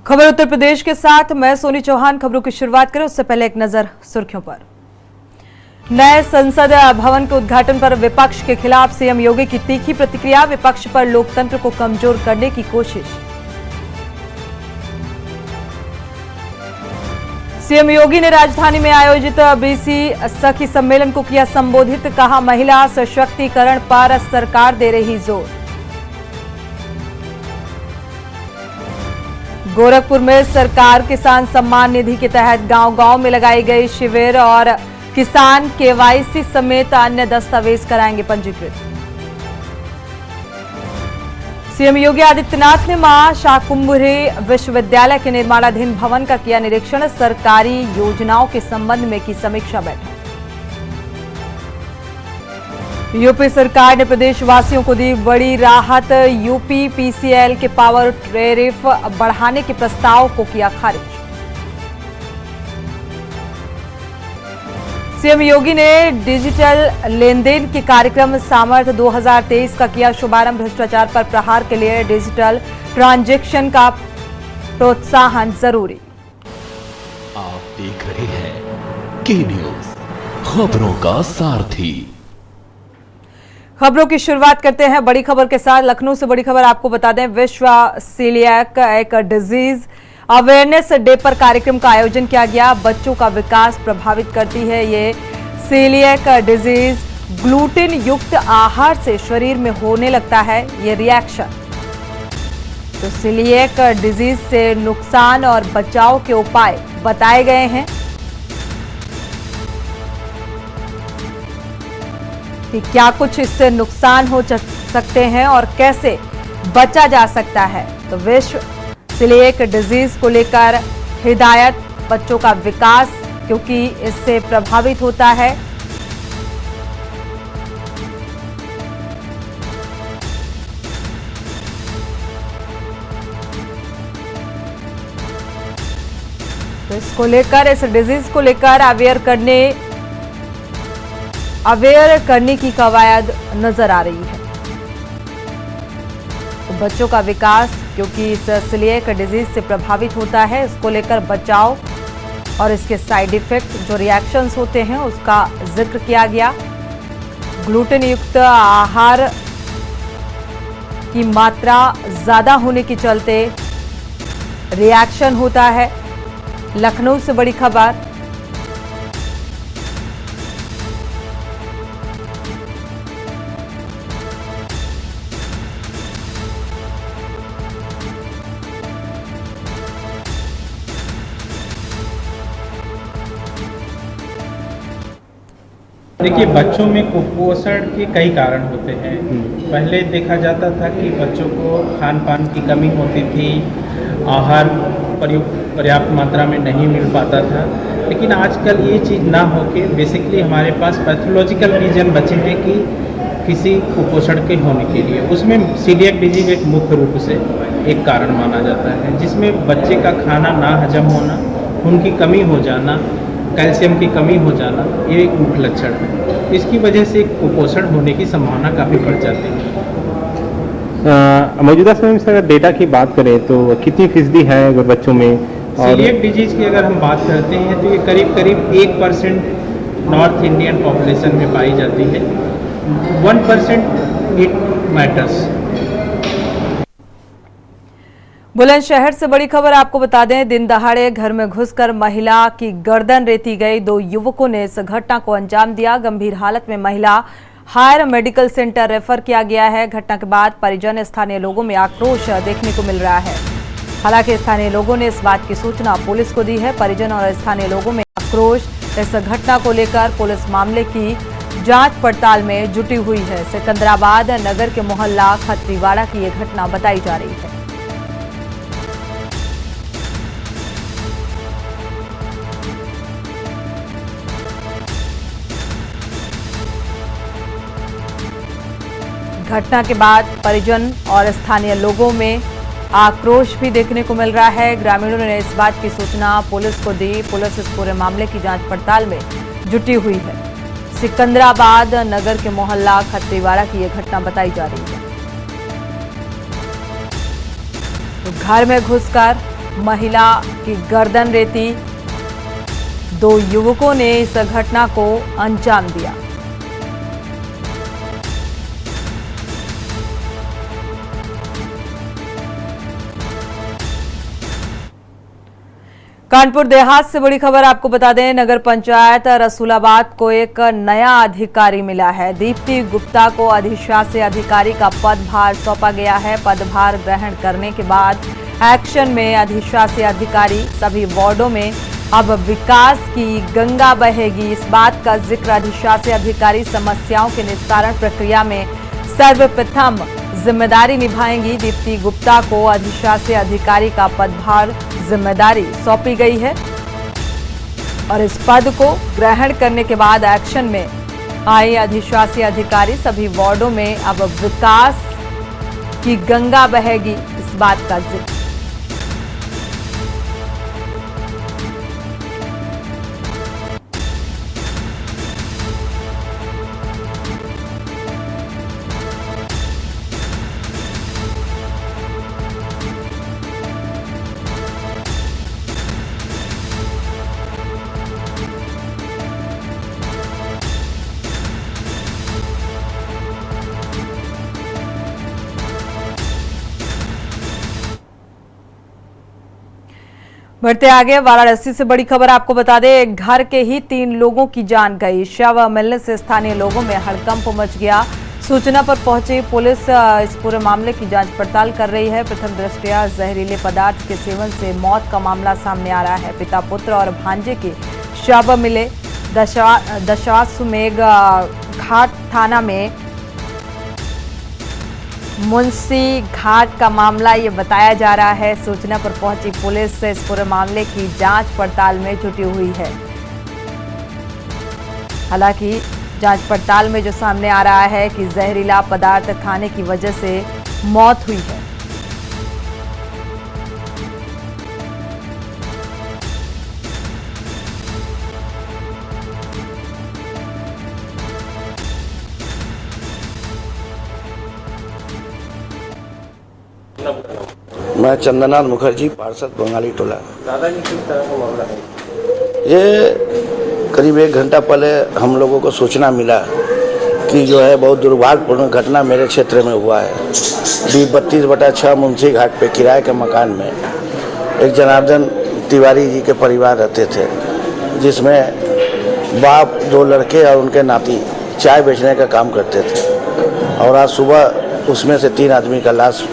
खबर उत्तर प्रदेश के साथ मैं सोनी चौहान। खबरों की शुरुआत करें उससे पहले एक नजर सुर्खियों पर। नए संसद भवन के उद्घाटन पर विपक्ष के खिलाफ सीएम योगी की तीखी प्रतिक्रिया। विपक्ष पर लोकतंत्र को कमजोर करने की कोशिश। सीएम योगी ने राजधानी में आयोजित बीसी सखी सम्मेलन को किया संबोधित। कहा, महिला सशक्तिकरण पर सरकार दे रही जोर। गोरखपुर में सरकार किसान सम्मान निधि के तहत गांव-गांव में लगाई गई शिविर और किसान केवाईसी समेत अन्य दस्तावेज कराएंगे पंजीकृत। सीएम योगी आदित्यनाथ ने मां शाकुंभरी विश्वविद्यालय के निर्माणाधीन भवन का किया निरीक्षण। सरकारी योजनाओं के संबंध में की समीक्षा बैठक। यूपी सरकार ने प्रदेशवासियों को दी बड़ी राहत। यूपी पीसीएल के पावर टैरिफ बढ़ाने के प्रस्ताव को किया खारिज। सीएम योगी ने डिजिटल लेनदेन के कार्यक्रम सामर्थ्य 2023 का किया शुभारंभ। भ्रष्टाचार पर प्रहार के लिए डिजिटल ट्रांजैक्शन का प्रोत्साहन जरूरी। आप देख रहे हैं के न्यूज, खबरों का सारथी। खबरों की शुरुआत करते हैं बड़ी खबर के साथ। लखनऊ से बड़ी खबर आपको बता दें, विश्व सीलिएक एक डिजीज अवेयरनेस डे पर कार्यक्रम का आयोजन किया गया। बच्चों का विकास प्रभावित करती है ये सीलिएक डिजीज। ग्लूटेन युक्त आहार से शरीर में होने लगता है ये रिएक्शन। तो सीलिएक डिजीज से नुकसान और बचाव के उपाय बताए गए हैं कि क्या कुछ इससे नुकसान हो सकते हैं और कैसे बचा जा सकता है। तो विश्व सीलिएक डिजीज को लेकर हिदायत, बच्चों का विकास क्योंकि इससे प्रभावित होता है। तो इसको लेकर, इस डिजीज को लेकर अवेयर करने की कवायद नजर आ रही है। तो बच्चों का विकास क्योंकि इस सीलिएक डिजीज से प्रभावित होता है, इसको लेकर बचाव और इसके साइड इफेक्ट जो रिएक्शंस होते हैं उसका जिक्र किया गया। ग्लूटेन युक्त आहार की मात्रा ज्यादा होने के चलते रिएक्शन होता है। लखनऊ से बड़ी खबर। देखिए, बच्चों में कुपोषण के कई कारण होते हैं। पहले देखा जाता था कि बच्चों को खान पान की कमी होती थी, आहार पर्याप्त मात्रा में नहीं मिल पाता था। लेकिन आजकल ये चीज़ ना होके बेसिकली हमारे पास पैथोलॉजिकल रीजन बचे हैं कि किसी कुपोषण के होने के लिए, उसमें सीलिएक डिजीज एक मुख्य रूप से एक कारण माना जाता है, जिसमें बच्चे का खाना ना हजम होना, खून की कमी हो जाना, कैल्शियम की कमी हो जाना, ये एक मुख्य लक्षण है। इसकी वजह से कुपोषण होने की संभावना काफ़ी बढ़ जाती है। मौजूदा समय में अगर डेटा की बात करें तो कितनी फीसदी है अगर बच्चों में? सीलिएक डिजीज की अगर हम बात करते हैं तो ये करीब करीब 1% नॉर्थ इंडियन पॉपुलेशन में पाई जाती है। 1% इट मैटर्स। बुलंदशहर से बड़ी खबर आपको बता दें, दिन दहाड़े घर में घुसकर महिला की गर्दन रेती गई। 2 युवकों ने इस घटना को अंजाम दिया। गंभीर हालत में महिला हायर मेडिकल सेंटर रेफर किया गया है। घटना के बाद परिजन, स्थानीय लोगों में आक्रोश देखने को मिल रहा है। हालांकि स्थानीय लोगों ने इस बात की सूचना पुलिस को दी है। परिजन और स्थानीय लोगों में आक्रोश। इस घटना को लेकर पुलिस मामले की जांच पड़ताल में जुटी हुई है। सिकंदराबाद नगर के मोहल्ला खत्रीवाड़ा की यह घटना बताई जा रही है। घटना के बाद परिजन और स्थानीय लोगों में आक्रोश भी देखने को मिल रहा है। ग्रामीणों ने इस बात की सूचना पुलिस को दी। पुलिस इस पूरे मामले की जांच पड़ताल में जुटी हुई है। सिकंदराबाद नगर के मोहल्ला खत्रीवाड़ा की यह घटना बताई जा रही है। तो घर में घुसकर महिला की गर्दन रेती। 2 युवकों ने इस घटना को अंजाम दिया। कानपुर देहात से बड़ी खबर आपको बता दें, नगर पंचायत रसूलाबाद को एक नया अधिकारी मिला है। दीप्ति गुप्ता को अधिशासी अधिकारी का पदभार सौंपा गया है। पदभार ग्रहण करने के बाद एक्शन में अधिशासी अधिकारी सभी वार्डों में अब विकास की गंगा बहेगी। इस बात का जिक्र अधिशासी अधिकारी समस्याओं के निस्तारण प्रक्रिया में सर्वप्रथम जिम्मेदारी निभाएंगी। दीप्ति गुप्ता को अधिशासी अधिकारी का पदभार जिम्मेदारी सौंपी गई है और इस पद को ग्रहण करने के बाद एक्शन में आए अधिशासी अधिकारी सभी वार्डों में अब विकास की गंगा बहेगी। इस बात का जिक्र बढ़ते आगे, वाराणसी से बड़ी खबर आपको बता दें, एक घर के ही 3 लोगों की जान गई। शव मिलने से स्थानीय लोगों में हड़कंप मच गया। सूचना पर पहुंची पुलिस इस पूरे मामले की जांच पड़ताल कर रही है। प्रथम दृष्टया जहरीले पदार्थ के सेवन से मौत का मामला सामने आ रहा है। पिता, पुत्र और भांजे के शव मिले। दशाश्वमेध घाट थाना में मुंशी घाट का मामला ये बताया जा रहा है। सूचना पर पहुंची पुलिस इस पूरे मामले की जांच पड़ताल में जुटी हुई है। हालांकि जांच पड़ताल में जो सामने आ रहा है कि जहरीला पदार्थ खाने की वजह से मौत हुई है। मैं चंद्रनाथ मुखर्जी, पार्षद बंगाली टोला। दादाजी किस तरह का मामला है? ये करीब 1 घंटा पहले हम लोगों को सूचना मिला कि जो है बहुत दुर्भाग्यपूर्ण घटना मेरे क्षेत्र में हुआ है। B32/6 मुंशी घाट पे किराए के मकान में एक जनार्दन तिवारी जी के परिवार रहते थे, जिसमें बाप, 2 लड़के और उनके नाती चाय बेचने का काम करते थे। और आज सुबह उसमें से 3 आदमी का लाश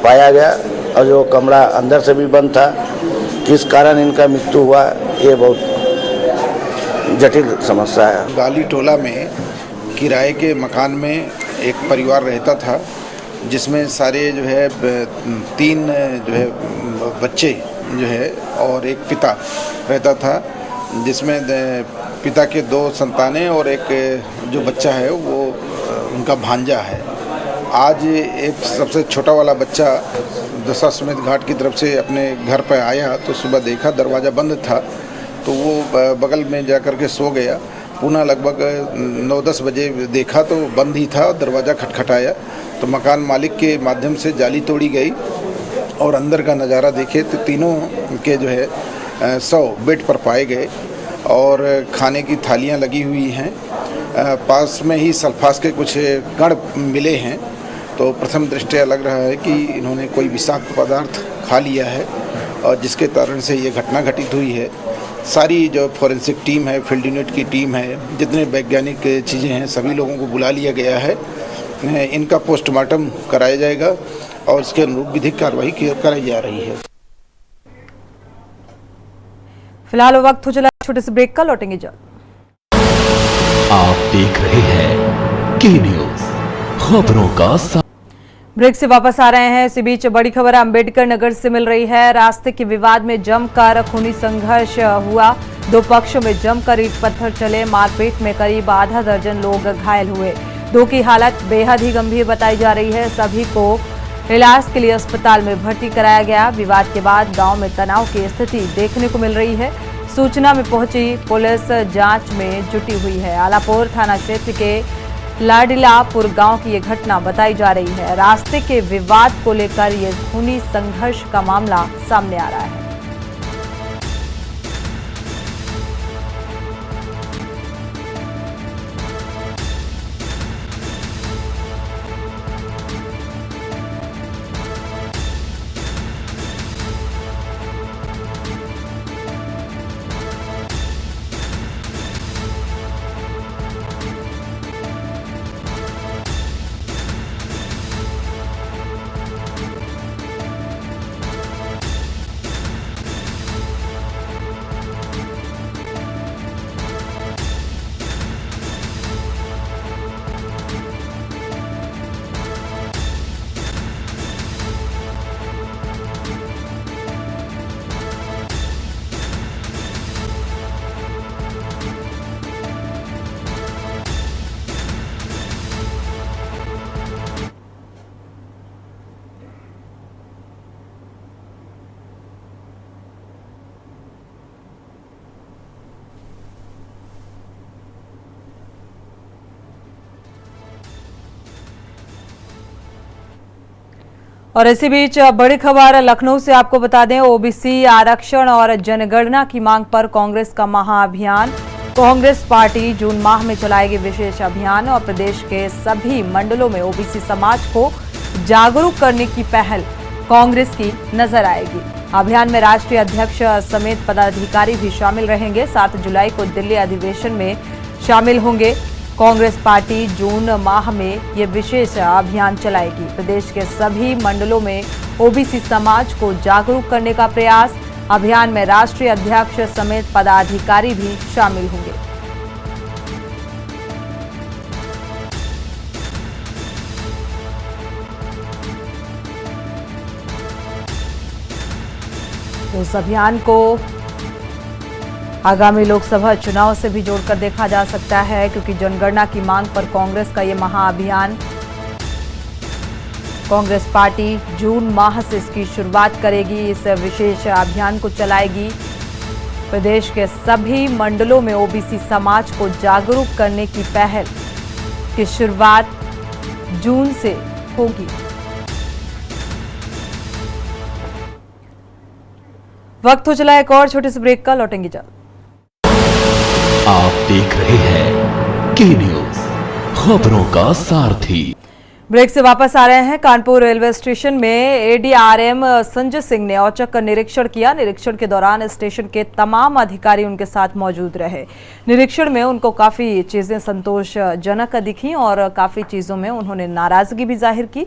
पाया गया और जो कमरा अंदर से भी बंद था। किस कारण इनका मृत्यु हुआ, ये बहुत जटिल समस्या है। गाली टोला में किराए के मकान में एक परिवार रहता था, जिसमें सारे जो है 3 जो है बच्चे जो है और एक पिता रहता था, जिसमें पिता के 2 संतानें और एक जो बच्चा है वो उनका भांजा है। आज एक सबसे छोटा वाला बच्चा दशाश्वमेध घाट की तरफ से अपने घर पर आया तो सुबह देखा दरवाज़ा बंद था, तो वो बगल में जाकर के सो गया। पुनः लगभग 9-10 बजे देखा तो बंद ही था, दरवाज़ा खटखटाया तो मकान मालिक के माध्यम से जाली तोड़ी गई और अंदर का नज़ारा देखे तो तीनों के जो है शव बेड पर पाए गए और खाने की थालियां लगी हुई हैं। पास में ही सल्फास के कुछ कण मिले हैं। तो प्रथम दृष्टया लग रहा है कि इन्होंने कोई विषाक्त पदार्थ खा लिया है और जिसके कारण से ये घटना घटित हुई है। सारी जो फॉरेंसिक टीम है, फील्ड यूनिट की टीम है, जितने वैज्ञानिक चीज़ें हैं, सभी लोगों को बुला लिया गया है। इनका पोस्टमार्टम कराया जाएगा और उसके अनुरूप विधिक कार्रवाई कराई जा रही है। फिलहाल वक्त हो चला छोटे से ब्रेक का, लौटेंगे जल्द। आप देख रहे हैं के न्यूज, खबरों का ब्रेक से वापस आ रहे हैं। इसी बीच बड़ी खबर अंबेडकर नगर से मिल रही है। रास्ते के विवाद में जमकर खूनी संघर्ष हुआ। 2 पक्षों में जमकर ईंट पत्थर चले। मारपीट में करीब आधा दर्जन लोग घायल हुए। 2 की हालत बेहद ही गंभीर बताई जा रही है। सभी को इलाज के लिए अस्पताल में भर्ती कराया गया। विवाद के बाद गांव में तनाव की स्थिति देखने को मिल रही है। सूचना में पहुंची पुलिस जांच में जुटी हुई है। आलापुर थाना क्षेत्र के लाडिलापुर गांव की ये घटना बताई जा रही है। रास्ते के विवाद को लेकर ये खूनी संघर्ष का मामला सामने आ रहा है। और इसी बीच बड़ी खबर लखनऊ से आपको बता दें, ओबीसी आरक्षण और जनगणना की मांग पर कांग्रेस का महाअभियान। कांग्रेस पार्टी जून माह में चलाएगी विशेष अभियान और प्रदेश के सभी मंडलों में ओबीसी समाज को जागरूक करने की पहल कांग्रेस की नजर आएगी। अभियान में राष्ट्रीय अध्यक्ष समेत पदाधिकारी भी शामिल रहेंगे। 7 जुलाई को दिल्ली अधिवेशन में शामिल होंगे। कांग्रेस पार्टी जून माह में ये विशेष अभियान चलाएगी। प्रदेश के सभी मंडलों में ओबीसी समाज को जागरूक करने का प्रयास। अभियान में राष्ट्रीय अध्यक्ष समेत पदाधिकारी भी शामिल होंगे। तो इस अभियान को आगामी लोकसभा चुनाव से भी जोड़कर देखा जा सकता है, क्योंकि जनगणना की मांग पर कांग्रेस का ये महाअभियान, कांग्रेस पार्टी जून माह से इसकी शुरुआत करेगी। इस विशेष अभियान को चलाएगी। प्रदेश के सभी मंडलों में ओबीसी समाज को जागरूक करने की पहल की शुरुआत जून से होगी। वक्त हो चला एक और छोटे से ब्रेक का, लौटेंगे जल्द। आप देख रहे हैं के न्यूज, खबरों का सारथी। ब्रेक से वापस आ रहे हैं। कानपुर रेलवे स्टेशन में एडीआरएम संजय सिंह ने औचक निरीक्षण किया। निरीक्षण के दौरान स्टेशन के तमाम अधिकारी उनके साथ मौजूद रहे। निरीक्षण में उनको काफी चीजें संतोषजनक दिखी और काफी चीजों में उन्होंने नाराजगी भी जाहिर की।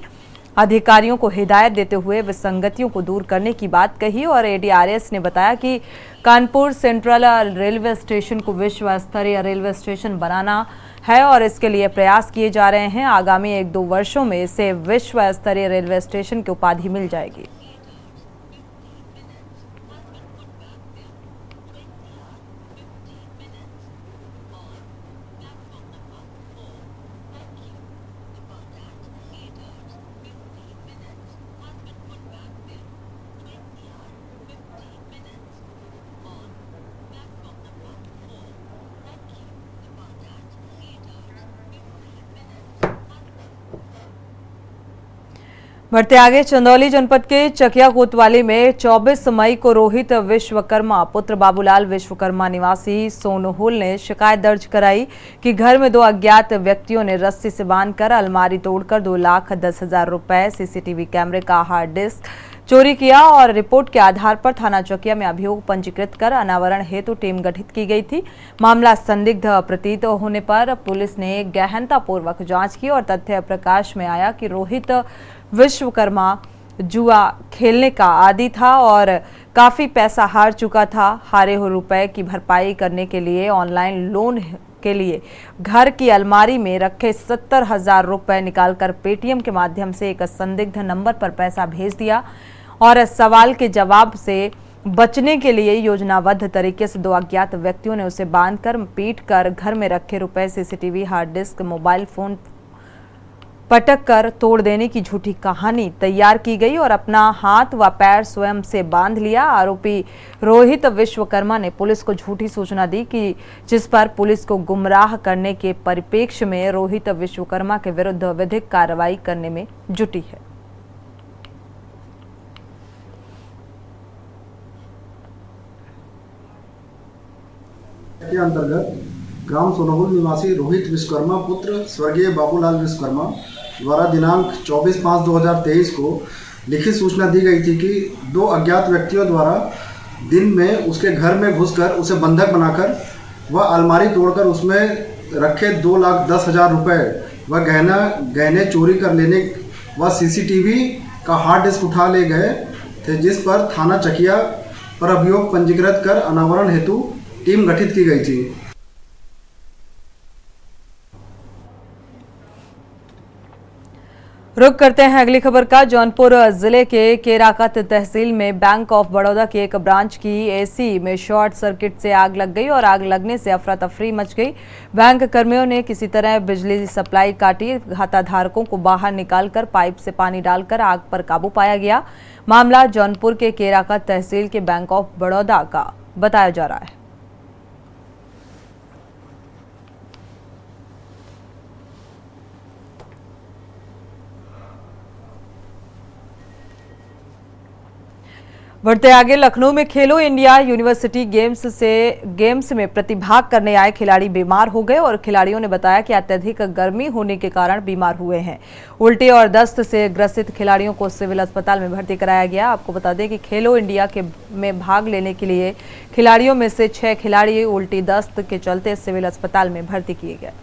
अधिकारियों को हिदायत देते हुए विसंगतियों को दूर करने की बात कही और एडीआरएस ने बताया कि कानपुर सेंट्रल रेलवे स्टेशन को विश्व स्तरीय रेलवे स्टेशन बनाना है और इसके लिए प्रयास किए जा रहे हैं। आगामी 1-2 वर्षों में इसे विश्व स्तरीय रेलवे स्टेशन की उपाधि मिल जाएगी। बढ़ते आगे, चंदौली जनपद के चकिया कोतवाली में 24 मई को रोहित विश्वकर्मा पुत्र बाबूलाल विश्वकर्मा निवासी सोनहोल ने शिकायत दर्ज कराई कि घर में 2 अज्ञात व्यक्तियों ने रस्सी से बांधकर अलमारी तोड़कर 2,10,000 रुपए, सीसीटीवी कैमरे का हार्ड डिस्क चोरी किया और रिपोर्ट के आधार पर थाना चकिया में अभियोग पंजीकृत कर अनावरण हेतु टीम गठित की गई थी। मामला संदिग्ध प्रतीत होने पर पुलिस ने गहनतापूर्वक जांच की और तथ्य प्रकाश में आया कि रोहित विश्वकर्मा जुआ खेलने का आदी था और काफी पैसा हार चुका था। हारे हुए रुपए की भरपाई करने के लिए ऑनलाइन लोन के लिए घर की अलमारी में रखे 70,000 रुपए निकालकर पेटीएम के माध्यम से एक संदिग्ध नंबर पर पैसा भेज दिया और सवाल के जवाब से बचने के लिए योजनाबद्ध तरीके से 2 अज्ञात व्यक्तियों ने उसे बांधकर पीटकर घर में रखे रुपए, CCTV, hard disk, mobile phone पटक कर तोड़ देने की झूठी कहानी तैयार की गई और अपना हाथ व पैर स्वयं से बांध लिया। आरोपी रोहित विश्वकर्मा ने पुलिस को झूठी सूचना दी कि जिस पर पुलिस को गुमराह करने के परिप्रेक्ष्य में रोहित विश्वकर्मा के विरुद्ध विधिक कार्रवाई करने में जुटी है। के अंतर्गत ग्राम सोनोगुल निवासी रोहित विश्वकर्मा पुत्र स्वर्गीय बाबूलाल विश्वकर्मा द्वारा दिनांक 24/5/2023 को लिखित सूचना दी गई थी कि दो अज्ञात व्यक्तियों द्वारा दिन में उसके घर में घुसकर उसे बंधक बनाकर व अलमारी तोड़कर उसमें रखे 2,10,000 रुपये व गहने चोरी कर लेने व सीसीटीवी का हार्ड डिस्क उठा ले गए थे, जिस पर थाना चकिया पर अभियोग पंजीकृत कर अनावरण हेतु टीम गठित की गई थी। रुक करते हैं अगली खबर का। जौनपुर जिले के केराकत तहसील में बैंक ऑफ बड़ौदा की एक ब्रांच की एसी में शॉर्ट सर्किट से आग लग गई और आग लगने से अफरा तफरी मच गई। बैंक कर्मियों ने किसी तरह बिजली सप्लाई काटी। खाताधारकों को बाहर निकालकर पाइप से पानी डालकर आग पर काबू पाया गया। मामला जौनपुर के केराकत तहसील के बैंक ऑफ बड़ौदा का बताया जा रहा है। बढ़ते आगे, लखनऊ में खेलो इंडिया यूनिवर्सिटी गेम्स में प्रतिभाग करने आए खिलाड़ी बीमार हो गए और खिलाड़ियों ने बताया कि अत्यधिक गर्मी होने के कारण बीमार हुए हैं। उल्टी और दस्त से ग्रसित खिलाड़ियों को सिविल अस्पताल में भर्ती कराया गया। आपको बता दें कि खेलो इंडिया में भाग लेने के लिए खिलाड़ियों में से 6 खिलाड़ी उल्टी दस्त के चलते सिविल अस्पताल में भर्ती किए गए।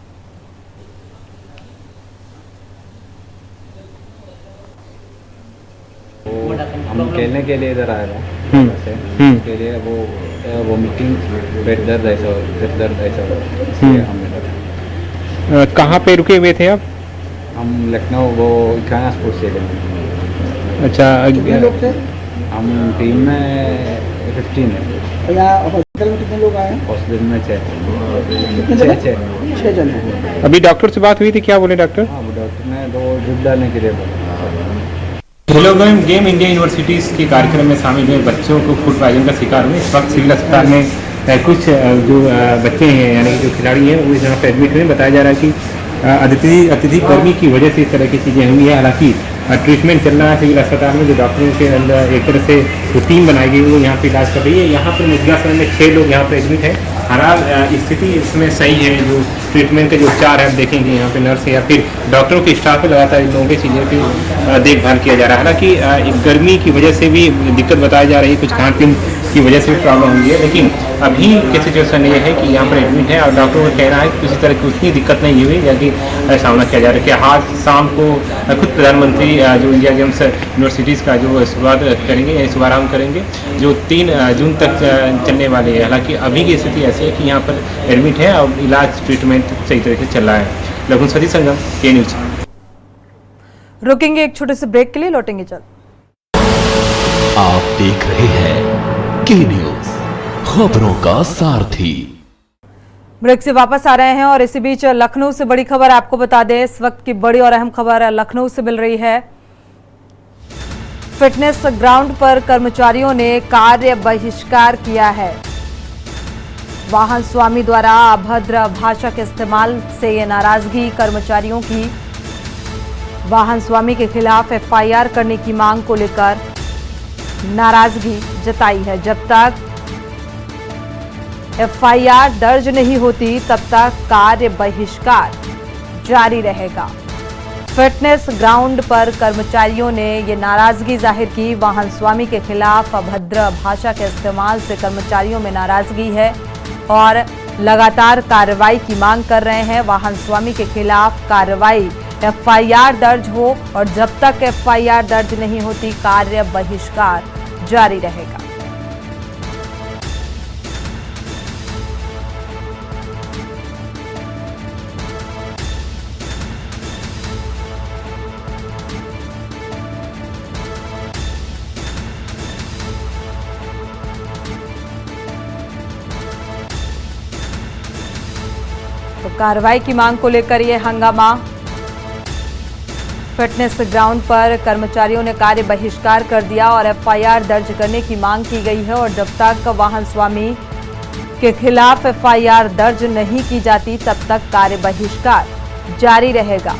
हम खेलने के लिए इधर आए थे के लिए वो मीटिंग पेट दर्द ऐसा कहाँ पे रुके हुए थे आप? हम लखनऊ वो इकाना स्पोर्ट्स स्टेडियम। अच्छा, कितने लोग थे? हम टीम में 15 है। हॉस्पिटल में कितने लोग आए हैं? हॉस्पिटल में 6 जन हैं। अभी डॉक्टर से बात हुई थी, क्या बोले डॉक्टर? हाँ, वो डॉक्टर ने 2 ड्रिप डालने के लिए बोला। खेलो गेम इंडिया यूनिवर्सिटीज़ के कार्यक्रम में शामिल हुए बच्चों को फूड पॉइजन का शिकार हुए। इस वक्त सिविल अस्पताल में कुछ जो बच्चे हैं यानी कि जो खिलाड़ी हैं वो यहाँ पर एडमिट हुए। बताया जा रहा है कि अत्यधिक गर्मी की वजह से इस तरह की चीज़ें हुई हैं। हालांकि ट्रीटमेंट चल रहा है सिविल अस्पताल में। जो डॉक्टरों के अंदर एक तरह से जो टीम बनाई गई वो यहाँ पे इलाज कर रही है। यहाँ पर मौजूदा समय में 6 लोग यहाँ पर एडमिट हैं। हालाल स्थिति इसमें सही है। जो ट्रीटमेंट के जो उपचार है, आप देखेंगे यहाँ पे नर्स या फिर डॉक्टरों के स्टाफ पे लगातार इन लोगों की चीज़ों की देखभाल किया जा रहा है। हालांकि गर्मी की वजह से भी दिक्कत बताई जा रही है, कुछ खान पीन की वजह से भी प्रॉब्लम हुई है। लेकिन अभी की सिचुएशन ये है कि यहाँ पर एडमिट है और डॉक्टरों का कहना है कि किसी तरह की उतनी दिक्कत नहीं हुई जबकि सामना किया जा रहा है। कि आज शाम को खुद प्रधानमंत्री जो इंडिया गेम्स यूनिवर्सिटीज़ का जो शुरुआत करेंगे या शुभारम्भ करेंगे जो 3 जून तक चलने वाली है। हालांकि अभी की स्थिति ऐसी है कि यहाँ पर एडमिट है और इलाज ट्रीटमेंट सही तरीके से चल रहा है। लघु सती संगम, के न्यूज। रुकेंगे एक छोटे से ब्रेक के लिए, लौटेंगे जल्द। आप देख रहे हैं के न्यूज, खबरों का सारथी। ब्रेक से वापस आ रहे हैं और इसी बीच लखनऊ से बड़ी खबर आपको बता दें। इस वक्त की बड़ी और अहम खबर लखनऊ से मिल रही है। फिटनेस ग्राउंड पर कर्मचारियों ने कार्य बहिष्कार किया है। वाहन स्वामी द्वारा अभद्र भाषा के इस्तेमाल से ये नाराजगी कर्मचारियों की वाहन स्वामी के खिलाफ एफआईआर करने की मांग को लेकर नाराजगी जताई है। जब तक एफआईआर दर्ज नहीं होती तब तक कार्य बहिष्कार जारी रहेगा। फिटनेस ग्राउंड पर कर्मचारियों ने ये नाराजगी जाहिर की। वाहन स्वामी के खिलाफ अभद्र भाषा के इस्तेमाल से कर्मचारियों में नाराजगी है और लगातार कार्रवाई की मांग कर रहे हैं। वाहन स्वामी के खिलाफ कार्रवाई एफआईआर दर्ज हो और जब तक एफआईआर दर्ज नहीं होती कार्य बहिष्कार जारी रहेगा। तो कार्रवाई की मांग को लेकर यह हंगामा। फिटनेस ग्राउंड पर कर्मचारियों ने कार्य बहिष्कार कर दिया और एफआईआर दर्ज करने की मांग की गई है और जब तक वाहन स्वामी के खिलाफ एफआईआर दर्ज नहीं की जाती तब तक कार्य बहिष्कार जारी रहेगा।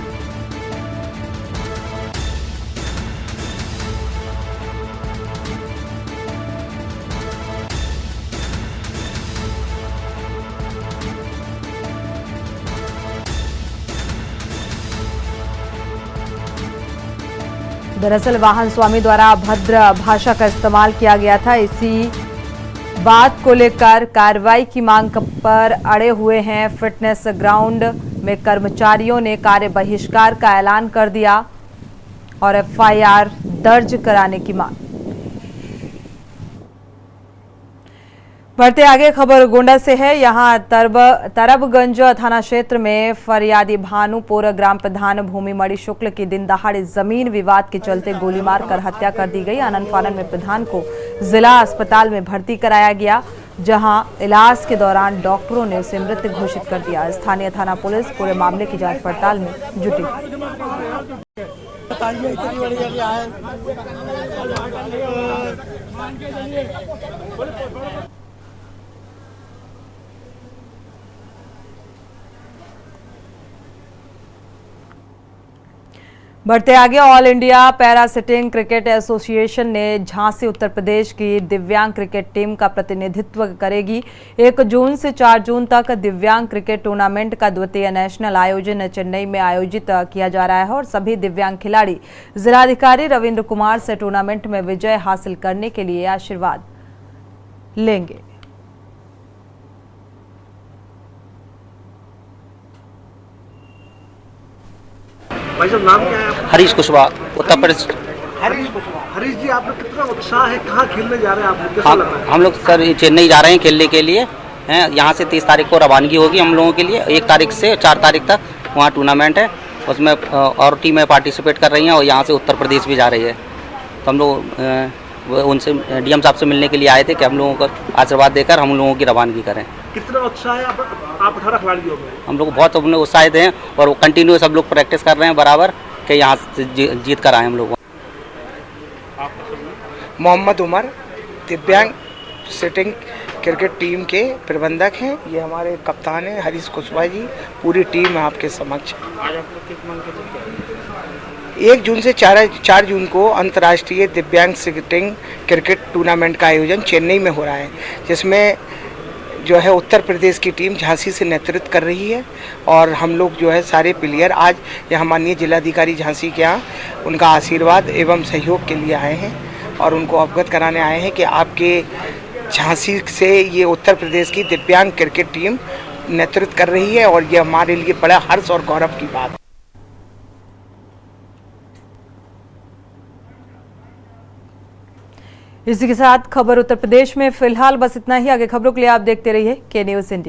दरअसल वाहन स्वामी द्वारा अभद्र भाषा का इस्तेमाल किया गया था। इसी बात को लेकर कार्रवाई की मांग पर अड़े हुए हैं। फिटनेस ग्राउंड में कर्मचारियों ने कार्य बहिष्कार का ऐलान कर दिया और एफआईआर दर्ज कराने की मांग। बढ़ते आगे, खबर गोंडा से है। यहां तरबगंज थाना क्षेत्र में फरियादी भानुपुर ग्राम प्रधान भूमिमणि शुक्ल की दिन दहाड़े जमीन विवाद के चलते गोली मारकर हत्या कर दी गई। आनन फानन में प्रधान को जिला अस्पताल में भर्ती कराया गया, जहां इलाज के दौरान डॉक्टरों ने उसे मृत घोषित कर दिया। स्थानीय थाना पुलिस पूरे मामले की जांच पड़ताल में जुटी। बढ़ते आगे, all India para sitting cricket association ने झांसी उत्तर प्रदेश की दिव्यांग क्रिकेट टीम का प्रतिनिधित्व करेगी। 1 जून से 4 जून तक दिव्यांग क्रिकेट टूर्नामेंट का द्वितीय नेशनल आयोजन चेन्नई में आयोजित किया जा रहा है और सभी दिव्यांग खिलाड़ी जिलाधिकारी रविंद्र कुमार से टूर्नामेंट में विजय हासिल करने के लिए आशीर्वाद लेंगे। भाई साहब, नाम क्या है आपका? हरीश कुशवाहा, उत्तर प्रदेश। हरीश जी, आप लोग कितना उत्साह है, कहाँ खेलने जा रहे हैं आप लोग, कैसा लग रहा है? हम लोग सर चेन्नई जा रहे हैं खेलने के लिए हैं। यहाँ से 30 तारीख को रवानगी होगी हम लोगों के लिए। 1 तारीख से 4 तारीख तक वहाँ टूर्नामेंट है, उसमें और टीमें पार्टिसिपेट कर रही हैं और यहाँ से उत्तर प्रदेश भी जा रही है। तो हम लोग उनसे डीएम साहब से मिलने के लिए आए थे कि हम लोगों को आशीर्वाद देकर हम लोगों की रवानगी करें। कितना उत्साह है आप 18 खिलाड़ियों में? हम लोग बहुत उत्साहित हैं और कंटिन्यू सब लोग प्रैक्टिस कर रहे हैं बराबर कि यहाँ से जीत कर आए हम लोग। मोहम्मद उमर, दिव्यांग सिटिंग क्रिकेट टीम के प्रबंधक हैं। ये हमारे कप्तान हैं हरीश कुशवाहा जी। पूरी टीम आपके समक्ष। 1 जून से 4 जून को अंतर्राष्ट्रीय दिव्यांग सिटिंग क्रिकेट टूर्नामेंट का आयोजन चेन्नई में हो रहा है, जिसमें जो है उत्तर प्रदेश की टीम झांसी से नेतृत्व कर रही है और हम लोग जो है सारे प्लेयर आज यहाँ माननीय जिलाधिकारी झांसी के यहाँ उनका आशीर्वाद एवं सहयोग के लिए आए हैं और उनको अवगत कराने आए हैं कि आपके झांसी से ये उत्तर प्रदेश की दिव्यांग क्रिकेट टीम नेतृत्व कर रही है और ये हमारे लिए बड़ा हर्ष और गौरव की बात है। इसी के साथ खबर उत्तर प्रदेश में फिलहाल बस इतना ही। आगे खबरों के लिए आप देखते रहिए के न्यूज़ इंडिया।